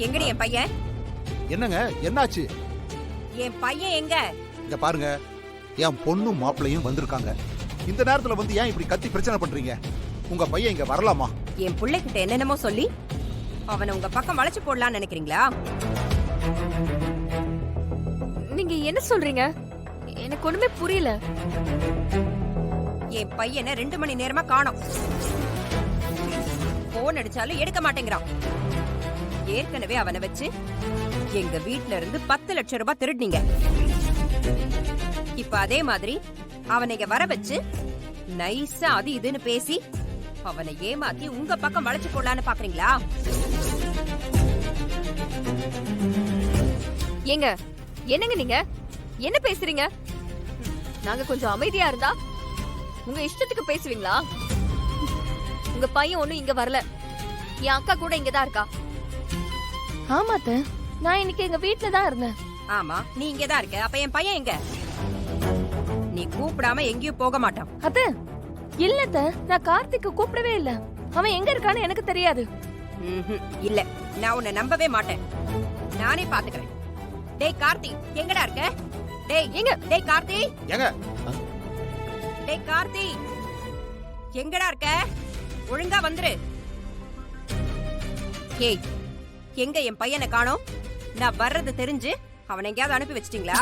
எங்கடி என் பையன்? என்னங்க என்னாச்சு? என் பையன் எங்க? இங்க பாருங்க, என் பொண்ணும் மாப்பிள்ளையும் வந்திருக்காங்க. இந்த நேரத்துல வந்து ஏன் இப்படி கத்தி பிரச்சனை பண்றீங்க? உங்க பையன் இங்க வரலாமா? என் பிள்ளைகிட்ட என்னென்னமோ சொல்லி அவனை உங்க பக்கம் வளைச்சு போடலாம்னு நினைக்கிறீங்களா? நீங்க என்ன சொல்றீங்க? எனக்கு ஒண்ணுமே புரியல. என் பையனை 2 மணி நேரமா காணோம். போன் அடிச்சாலும் எடுக்க மாட்டேங்கிறான். ஏற்கனவே அவனை வச்சு எங்க வீட்ல இருந்து 10 லட்சம் ரூபாய் திருடினீங்க. இப்ப அதே மாதிரி அவனை இங்க வர வச்சு நைஸா அது இதுன்னு பேசி அவனை ஏமாத்தி உங்க பக்கம் வளைச்சு போடலான்னு பாக்குறீங்களா? ஏங்க என்னங்க நீங்க என்ன பேசுறீங்க? நாங்க கொஞ்சம் அமைதியா இருந்தா உங்க இஷ்டத்துக்கு பேசுவீங்களா? உங்க பையன் ஒண்ணும் இங்க வரல. என் அக்கா கூட இங்கதான் இருக்கா. ஆமா அத்தை, நான் இன்னைக்கு எங்க வீட்ல தான் இருந்தேன். ஆமா, நீ இங்கதான் இருக்க. அப்ப என் பையன் எங்க? நீ கூப்பிடாம எங்கேயும் போக மாட்டான். அத்தை இல்ல அத்தை, நான் கார்த்திக்க கூப்பிடவே இல்ல. அவன் எங்க இருக்கான்னு எனக்கு தெரியாது. இல்ல, நான் உன்னை நம்பவே மாட்டேன். நானே பாத்துக்கிறேன். டேய் கார்த்தி, எங்கடா இருக்க? டேய் எங்க? டேய் கார்த்தி, ஏங்க டேய் கார்த்தி, எங்கடா இருக்க? ஒழுங்கா வந்துரு. ஏய், எங்க என் பையனை காணோம்? நான் வர்றது தெரிஞ்சு அவனை எங்கயாவது அனுப்பி வச்சிட்டீங்களா?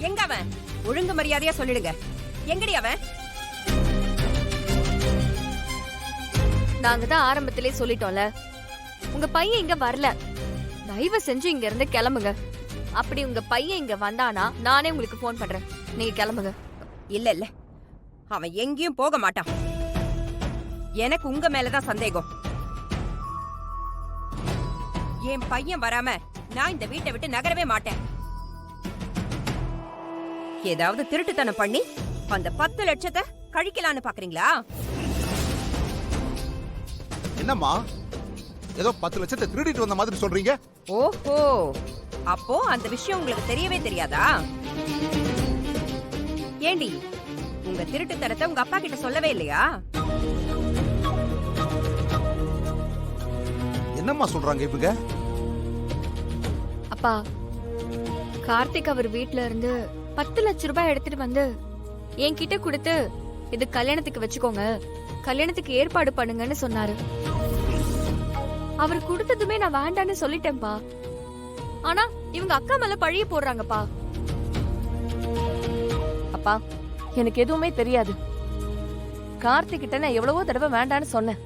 எங்க அவன்? ஒழுங்கு மரியாதையா சொல்லிடுங்க. எங்கடி அவன்? நாங்க தான் ஆரம்பத்திலே சொல்லிட்டோம்ல, உங்க பையன் இங்க வரல. தயவு செஞ்சு இங்க இருந்து கிளம்புங்க. அப்படி உங்க பையன் இங்க வந்தானா நானே உங்களுக்கு போன் பண்றேன். நீங்க கிளம்புங்க. இல்ல இல்ல, அவன் எங்கேயும் போக மாட்டான். எனக்கு உங்க மேலதான் சந்தேகம். என் பையன் வராம நான் இந்த வீட்டை விட்டு நகரவே மாட்டேன். ஏதாவது திருட்டுத்தனம் பண்ணி அந்த 10 லட்சத்தை கழிக்கலான்னு பாக்குறீங்களா? என்னம்மா, ஏதோ 10 லட்சத்தை திருடிட்டு வந்த மாதிரி சொல்றீங்க? ஓஹோ, அப்போ அந்த விஷயம் உங்களுக்கு தெரியவே தெரியாதா? ஏண்டி, உங்க திருட்டுத்தனத்தை உங்க அப்பா கிட்ட சொல்லவே இல்லையா? என்னம்மா சொல்றாங்க இவங்க? அப்பா, கார்த்திக் அவர் வீட்ல இருந்து 10 லட்சம் ரூபாய் எடுத்துட்டு வந்து என்கிட்ட கொடுத்து, இது கல்யாணத்துக்கு வச்சுக்கோங்க, கல்யாணத்துக்கு ஏற்பாடு பண்ணுங்கன்னு சொன்னாரு. அவர் கொடுத்ததுமே நான் வேண்டான்னு சொல்லிட்டேன்பா. ஆனா இவங்க அக்கா மேல பழிய போடுறாங்கப்பா. அப்பா, எனக்கு எதுவுமே தெரியாது. கார்த்திக் கிட்ட நான் எவ்வளவோ தடவை வேண்டான்னு சொன்னேன்.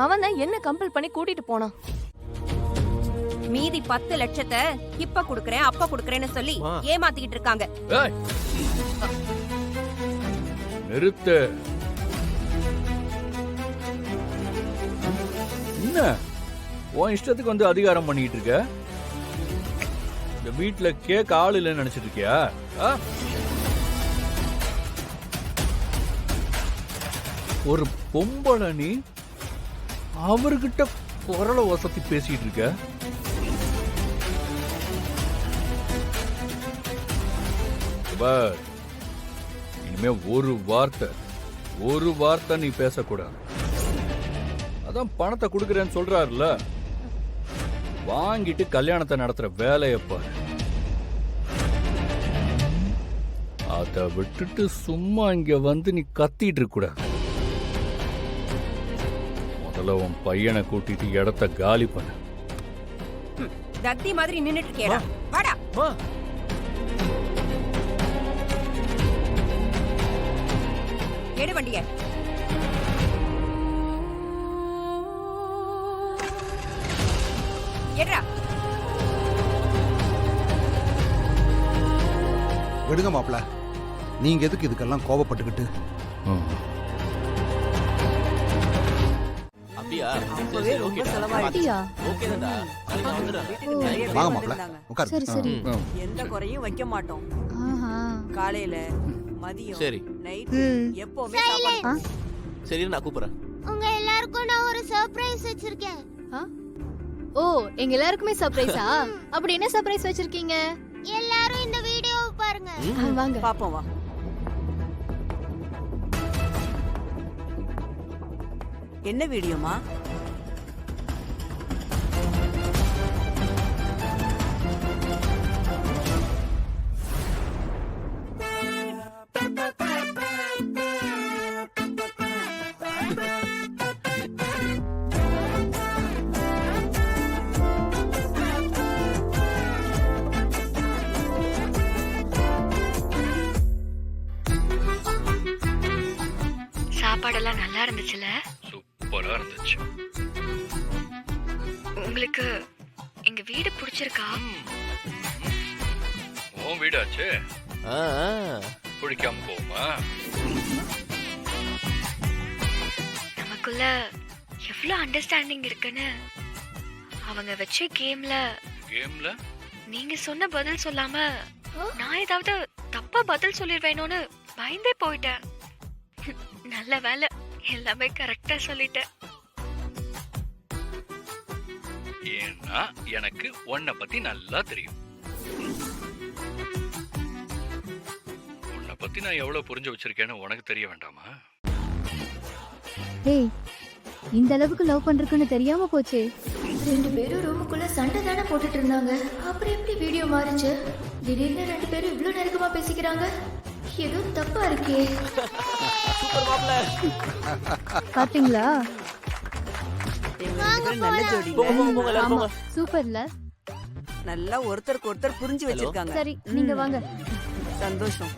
அவன் தான் என்ன கம்பல் பண்ணி கூட்டிட்டு போனான். மீதி 10 லட்சத்தை இப்ப குடுக்கறேன் அப்ப குடுக்கறேன்னு சொல்லி ஏமாத்திக்கிட்டு இருக்காங்க. நிறுத்து. என்ன உன் இஷ்டத்துக்கு வந்து அதிகாரம் பண்ணிட்டு இருக்க? இந்த வீட்டுல கேட்க ஆள் இல்லைன்னு நினைச்சிட்டு இருக்கியா? ஒரு பொம்பளை நீ அவர்கிட்ட குரலை வசதி பேசிட்டு இருக்க? இனிமே ஒரு வார்த்தை நீ பேசக்கூடாது. அதான் பணத்தை கொடுக்கறேன்னு சொல்றாருல, வாங்கிட்டு கல்யாணத்தை நடத்துற வேலையை பாரு. அதை விட்டுட்டு சும்மா இங்க வந்து நீ கத்திட்டு இருக்க கூடாது. முதல்ல உன் பையனை கூட்டிட்டு இடத்த காலி பண்ணு. தத்தி மாதிரி நின்னுட்டு இருக்கேடா. வாடா. எடு வண்டிய. எடுடா. விடுங்க மாப்ள, நீங்க எதுக்கு இதுக்கெல்லாம் கோபப்பட்டுக்கிட்டு? வாங்க மாப்ள, உட்காரு. சரி சரி. எந்த குறையும் வைக்க மாட்டோம். காலையில மதியம் சரி நைட் எப்பவுமே சாப்பாடு. சரி நான் கூப்பிடுறேன். உங்க எல்லாருக்கும் நான் ஒரு சர்ப்ரைஸ் வச்சிருக்கேன். ஓ, எங்க எல்லாருக்குமே சர்ப்ரைஸா? அப்படி என்ன சர்ப்ரைஸ் வச்சிருக்கீங்க? எல்லாரும் இந்த வீடியோவை பாருங்க. வாங்க பாப்போம் வா. என்ன வீடியோமா? சாப்பாடெல்லாம் நல்லா இருந்துச்சுல? சூப்பரா இருந்துச்சு. உங்களுக்கு எங்க வீடு பிடிச்சிருக்கா? உன் வீடாச்சு, ஆ, ஆ. பிடிக்காம போகுமா? நமக்குள்ள எவ்வளவு அண்டர்ஸ்டாண்டிங் இருக்குன்னு அவங்க வச்ச கேம்ல கேம்ல நீங்க சொன்ன பதில் சொல்லாம நான் ஏதாவது தப்பா பதில் சொல்லிடுவேனோன்னு பயந்தே போயிட்டேன். நல்ல வேலை, எல்லாமே கரெக்டா சொல்லிட்டேன். ஏன்னா எனக்கு உன்னை பத்தி நல்லா தெரியும். உன்னை பத்தி நான் எவ்வளவு புரிஞ்சு வச்சிருக்கேன்னு உனக்கு தெரிய வேண்டாமா? ஏய், இந்த அளவுக்கு லவ் பண்றதுன்னு தெரியாம போச்சே. 2 பேரும் ரூமுக்குள்ள சண்டை தானே போட்டுட்டு இருந்தாங்க. அப்புறம் எப்படி வீடியோ மாறுச்சு? திடீர்னு 2 பேரும் இவ்ளோ நெருக்கமா பேசிக்கிறாங்க. ஏதோ தப்பா இருக்கே. சூப்பர் மாப்ள. பாத்தீங்களா? இவங்க 2 பேரும் நல்ல ஜோடி. போங்க போங்க போங்க எல்லாரும் ஆமா, போங்க. சூப்பர்ல. நல்லா ஒருத்தருக்கு ஒருத்தர் புரிஞ்சு வச்சிருக்காங்க. சரி, நீங்க வாங்க. சந்தோஷம்.